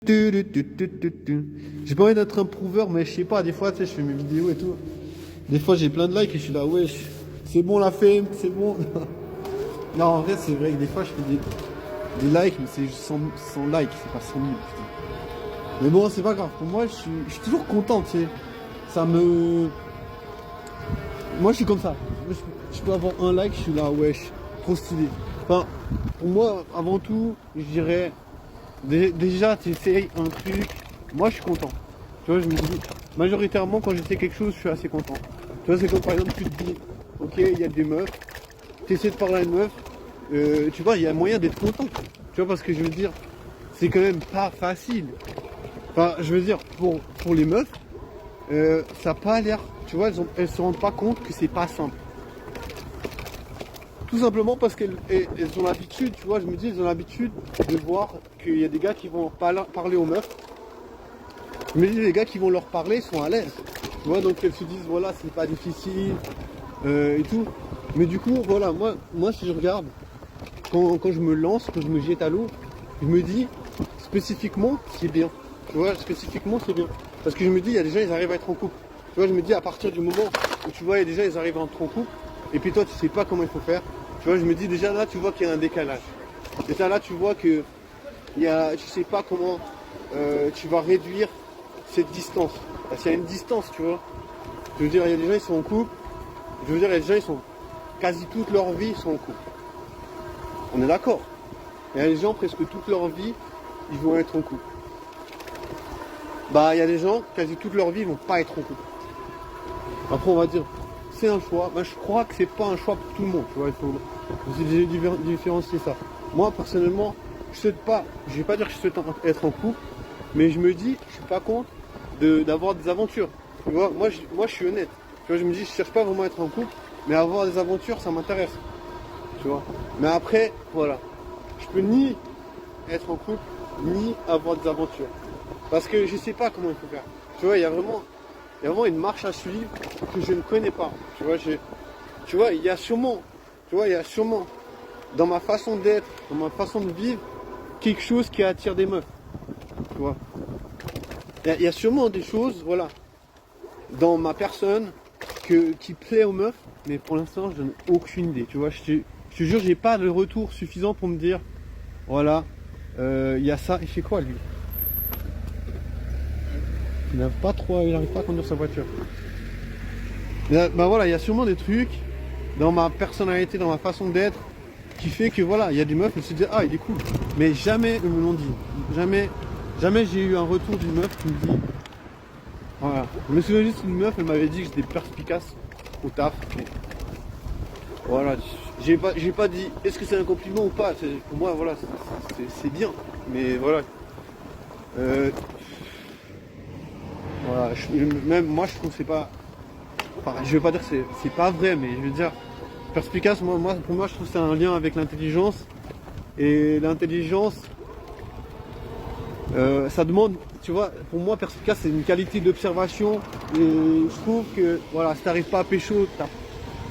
J'ai pas envie d'être un prouveur, mais je sais pas, des fois, tu sais, je fais mes vidéos et tout. Des fois, j'ai plein de likes et je suis là, wesh, c'est bon la fame, c'est bon. Non, en vrai, c'est vrai que des fois, je fais des likes, mais c'est juste 100 likes, c'est pas 100 000, putain. Mais bon, c'est pas grave. Pour moi, je suis toujours content, tu sais. Ça me. Moi, je suis comme ça. Je peux avoir un like, je suis là, wesh, trop stylé. Enfin, pour moi, avant tout, je dirais. Déjà, tu essayes un truc, moi je suis content. Tu vois, je me dis, majoritairement, quand j'essaie quelque chose, je suis assez content. Tu vois, c'est comme par exemple, tu te dis, ok, il y a des meufs, tu essaies de parler à une meuf, tu vois, il y a moyen d'être content. Tu vois, parce que je veux dire, c'est quand même pas facile. Enfin, je veux dire, pour les meufs, ça n'a pas l'air, tu vois, elles se rendent pas compte que c'est pas simple. Tout simplement parce qu'elles ont l'habitude, tu vois, je me dis, elles ont l'habitude de voir qu'il y a des gars qui vont parler aux meufs. Je me dis, les gars qui vont leur parler sont à l'aise. Tu vois, donc elles se disent, voilà, c'est pas difficile et tout. Mais du coup, voilà, moi si je regarde, quand je me lance, quand je me jette à l'eau, je me dis, spécifiquement, c'est bien. Tu vois, spécifiquement, c'est bien. Parce que je me dis, il y a des gens, ils arrivent à être en couple. Tu vois, je me dis, à partir du moment où tu vois, il y a des gens, ils arrivent à être en couple, et puis toi, tu sais pas comment il faut faire. Tu vois, je me dis, déjà là, tu vois qu'il y a un décalage. Déjà là, tu vois que tu sais pas comment tu vas réduire cette distance. Parce qu'il y a une distance, tu vois. Je veux dire, il y a des gens, ils sont en couple. Je veux dire, il y a des gens, ils sont quasi toute leur vie, ils sont en couple. On est d'accord. Il y a des gens, presque toute leur vie, ils vont être en couple. Bah, il y a des gens, quasi toute leur vie, ils vont pas être en couple. Après, on va dire, c'est un choix. Bah, je crois que c'est pas un choix pour tout le monde, tu vois. Il faut différencier ça. Moi, personnellement, je souhaite pas, je vais pas dire que je souhaite être en couple, mais je me dis, je suis pas contre d'avoir des aventures. Tu vois, moi, je suis honnête. Tu vois, je me dis, je cherche pas vraiment à être en couple, mais avoir des aventures, ça m'intéresse. Tu vois. Mais après, voilà. Je peux ni être en couple, ni avoir des aventures. Parce que je sais pas comment il faut faire. Tu vois, il y a vraiment une marche à suivre que je ne connais pas. Tu vois, il y a sûrement dans ma façon d'être, dans ma façon de vivre, quelque chose qui attire des meufs. Tu vois. Il y a sûrement des choses, voilà, dans ma personne qui plaît aux meufs, mais pour l'instant, je n'ai aucune idée. Tu vois, je te jure, j'ai pas de retour suffisant pour me dire, voilà, il y a ça. Il fait quoi lui? Il n'arrive pas à conduire sa voiture. Bah voilà, il y a sûrement des trucs dans ma personnalité, dans ma façon d'être, qui fait que voilà, il y a des meufs, elles se disent, ah, il est cool. Mais jamais ils me l'ont dit. Jamais j'ai eu un retour d'une meuf qui me dit, voilà. Je me souviens juste d'une meuf, elle m'avait dit que j'étais perspicace au taf. Mais voilà, j'ai pas dit, est-ce que c'est un compliment ou pas? Pour moi, voilà, c'est bien. Mais voilà. Euh, voilà, même moi, je trouve que c'est pas. Enfin, je veux pas dire que c'est pas vrai, mais je veux dire, perspicace, pour moi, je trouve que c'est un lien avec l'intelligence. Et l'intelligence, ça demande, tu vois, pour moi, perspicace, c'est une qualité d'observation. Et je trouve que, voilà, si t'arrives pas à pécho,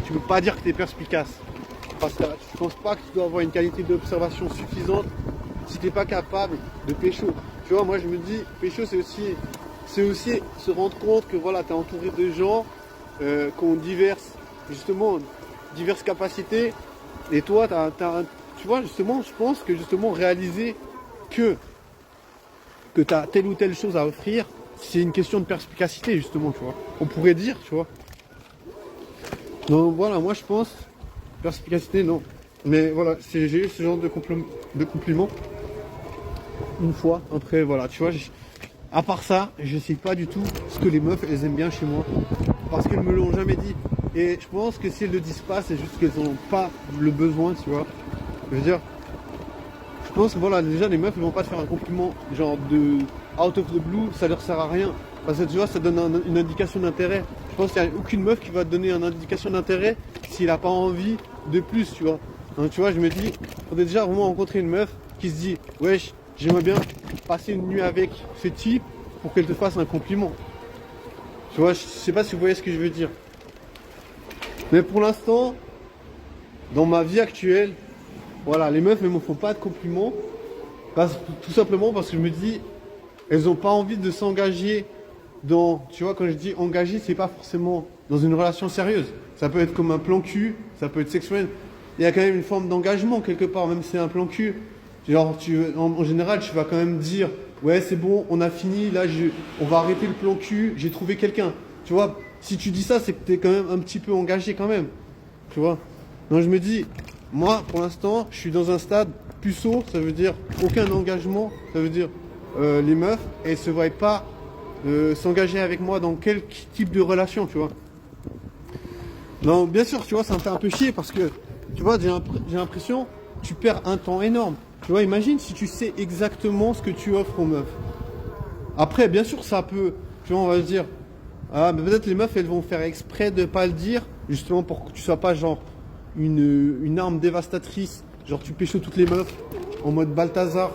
tu peux pas dire que t'es perspicace. Parce que je pense pas que tu dois avoir une qualité d'observation suffisante si t'es pas capable de pécho. Tu vois, moi, je me dis, pécho, c'est aussi se rendre compte que, voilà, t'es entouré de gens qui ont diverses capacités. Et toi, tu vois, justement, je pense que justement réaliser que tu as telle ou telle chose à offrir, c'est une question de perspicacité, justement, tu vois. On pourrait dire, tu vois. Donc voilà, moi je pense, perspicacité, non. Mais voilà, j'ai eu ce genre de compliment une fois. Après, voilà, tu vois, à part ça, je sais pas du tout ce que les meufs, elles aiment bien chez moi. Parce qu'elles me l'ont jamais dit. Et je pense que si elles le disent pas, c'est juste qu'elles n'ont pas le besoin, tu vois. Je veux dire, je pense que voilà, déjà les meufs, ils vont pas te faire un compliment genre de out of the blue, ça leur sert à rien. Parce que tu vois, ça donne une indication d'intérêt. Je pense qu'il n'y a aucune meuf qui va te donner une indication d'intérêt s'il n'a pas envie de plus, tu vois. Donc tu vois, je me dis, il faudrait déjà vraiment rencontrer une meuf qui se dit, wesh, j'aimerais bien passer une nuit avec ce type pour qu'elle te fasse un compliment. Tu vois, je sais pas si vous voyez ce que je veux dire. Mais pour l'instant, dans ma vie actuelle, voilà, les meufs ne me font pas de compliments. Tout simplement parce que je me dis, elles n'ont pas envie de s'engager dans, tu vois, quand je dis engagé, c'est pas forcément dans une relation sérieuse. Ça peut être comme un plan cul, ça peut être sexuel. Il y a quand même une forme d'engagement quelque part, même si c'est un plan cul. Genre, en général, tu vas quand même dire, ouais, c'est bon, on a fini, là, on va arrêter le plan cul, j'ai trouvé quelqu'un. Tu vois, si tu dis ça, c'est que tu es quand même un petit peu engagé quand même. Tu vois. Donc je me dis, moi, pour l'instant, je suis dans un stade puceau, ça veut dire aucun engagement, ça veut dire les meufs, elles se voient pas s'engager avec moi dans quel type de relation, tu vois. Non, bien sûr, tu vois, ça me fait un peu chier parce que, tu vois, j'ai l'impression, tu perds un temps énorme. Tu vois, imagine si tu sais exactement ce que tu offres aux meufs. Après, bien sûr, ça peut, tu vois, on va se dire, ah, mais peut-être les meufs, elles vont faire exprès de pas le dire, justement pour que tu sois pas genre une arme dévastatrice, genre tu pécho toutes les meufs en mode Balthazar.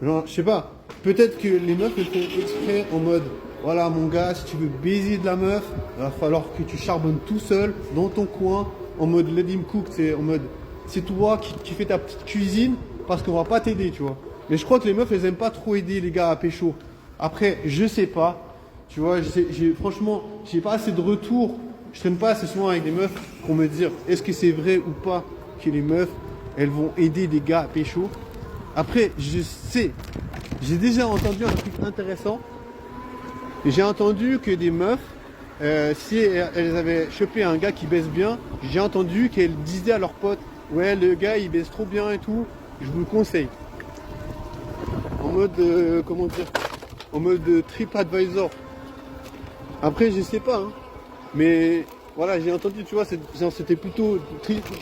Genre, je sais pas, peut-être que les meufs, elles font exprès en mode, voilà mon gars, si tu veux baiser de la meuf, il va falloir que tu charbonnes tout seul, dans ton coin, en mode let him cook, c'est en mode, c'est toi qui fais ta petite cuisine, parce qu'on va pas t'aider, tu vois. Mais je crois que les meufs, elles aiment pas trop aider les gars à pécho. Après, je sais pas, tu vois, franchement, j'ai pas assez de retours, je traîne pas assez souvent avec des meufs pour me dire, est-ce que c'est vrai ou pas que les meufs, elles vont aider des gars à pécho. Après, je sais, j'ai déjà entendu un truc intéressant. J'ai entendu que des meufs, si elles avaient chopé un gars qui baisse bien, j'ai entendu qu'elles disaient à leurs potes, ouais, le gars il baisse trop bien et tout, je vous le conseille. En mode, comment dire, en mode TripAdvisor. Après, je sais pas, hein, mais voilà, j'ai entendu, tu vois, c'était plutôt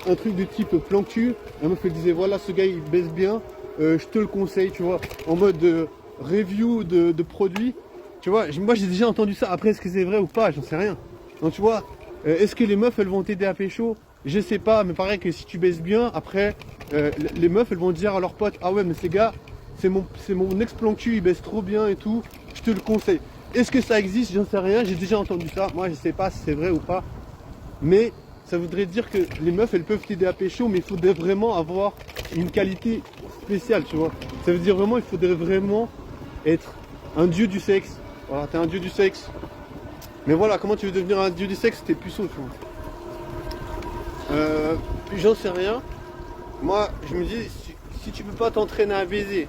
un truc de type plan cul. La meuf elle disait, voilà, ce gars il baisse bien, je te le conseille, tu vois, en mode review de produits. Tu vois, moi j'ai déjà entendu ça. Après, est-ce que c'est vrai ou pas? J'en sais rien. Donc tu vois, est-ce que les meufs elles vont t'aider à pécho? Je sais pas, mais pareil que si tu baisses bien, après, les meufs elles vont dire à leurs potes, ah ouais, mais ces gars, c'est mon ex-plan cul, il baisse trop bien et tout, je te le conseille. Est-ce que ça existe? J'en sais rien, j'ai déjà entendu ça. Moi je sais pas si c'est vrai ou pas. Mais ça voudrait dire que les meufs elles peuvent t'aider à pécho, mais il faudrait vraiment avoir une qualité spéciale, tu vois. Ça veut dire vraiment, il faudrait vraiment être un dieu du sexe. Voilà, t'es un dieu du sexe. Mais voilà, comment tu veux devenir un dieu du sexe? T'es puceau, tu vois. Puis j'en sais rien. Moi, je me dis, si tu peux pas t'entraîner à baiser,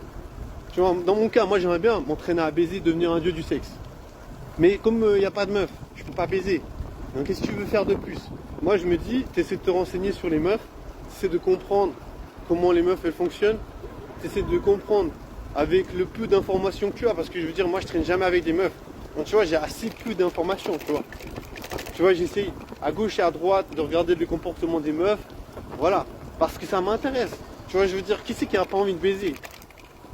tu vois, dans mon cas, moi j'aimerais bien m'entraîner à baiser, devenir un dieu du sexe. Mais comme il n'y a pas de meuf, je peux pas baiser. Donc qu'est-ce que tu veux faire de plus? Moi je me dis, t'essaies de te renseigner sur les meufs, t'essaies de comprendre comment les meufs elles fonctionnent, t'essaies de comprendre avec le peu d'informations que tu as, parce que je veux dire, moi je traîne jamais avec des meufs. Donc tu vois, j'ai assez peu d'informations, tu vois. Tu vois, j'essaye à gauche et à droite de regarder le comportement des meufs, voilà, parce que ça m'intéresse. Tu vois, je veux dire, qui c'est qui a pas envie de baiser?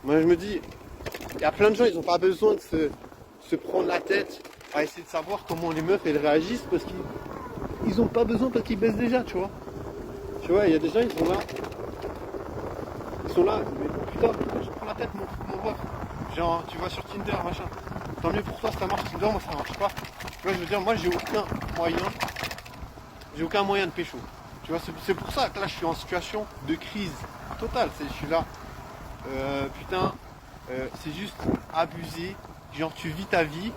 Moi je me dis, il y a plein de gens, ils n'ont pas besoin de se prendre la tête à essayer de savoir comment les meufs elles réagissent, parce qu'ils n'ont pas besoin, parce qu'ils baissent déjà, tu vois. Tu vois, il y a des gens, ils sont là, mais putain, pourquoi je prends la tête, mon ref? Genre, tu vas sur Tinder, machin. Tant mieux pour toi, ça marche Tinder, moi ça marche pas. Tu vois, je veux dire, moi j'ai aucun moyen de pécho. Tu vois, c'est pour ça que là je suis en situation de crise totale. Je suis là, putain, c'est juste abusé. Genre, tu vis ta vie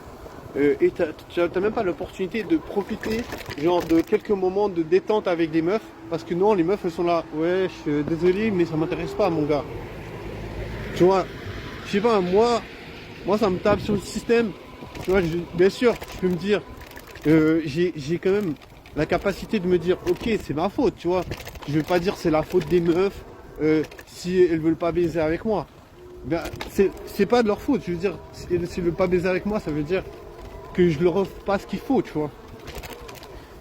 et t'as même pas l'opportunité de profiter, genre, de quelques moments de détente avec des meufs. Parce que non, les meufs elles sont là, ouais, je suis désolé, mais ça m'intéresse pas, mon gars. Tu vois, je sais pas, moi ça me tape sur le système. Tu vois, bien sûr, je peux me dire, j'ai quand même la capacité de me dire, ok, c'est ma faute, tu vois. Je vais pas dire c'est la faute des meufs si elles veulent pas baiser avec moi. Ben, c'est pas de leur faute. Je veux dire, si elles veulent pas baiser avec moi, ça veut dire que je leur offre pas ce qu'il faut, tu vois.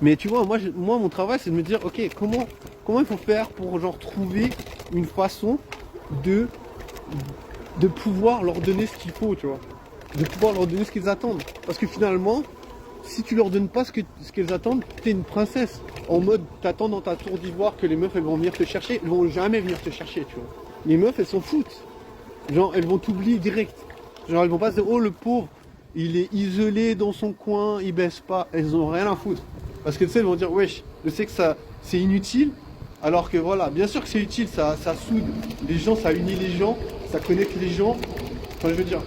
Mais tu vois, moi mon travail c'est de me dire, ok, comment il faut faire pour genre trouver une façon de pouvoir leur donner ce qu'il faut, tu vois. De pouvoir leur donner ce qu'ils attendent. Parce que finalement, si tu leur donnes pas ce qu'elles attendent, t'es une princesse. En mode, t'attends dans ta tour d'ivoire que les meufs elles vont venir te chercher. Elles vont jamais venir te chercher, tu vois. Les meufs elles s'en foutent. Genre, elles vont t'oublier direct. Genre, elles vont pas se dire, oh le pauvre, il est isolé dans son coin, il baisse pas. Elles ont rien à foutre. Parce que tu sais, elles vont dire, wesh, je sais que ça c'est inutile. Alors que voilà, bien sûr que c'est utile, ça soude les gens, ça unit les gens, ça connecte les gens. Enfin, je veux dire,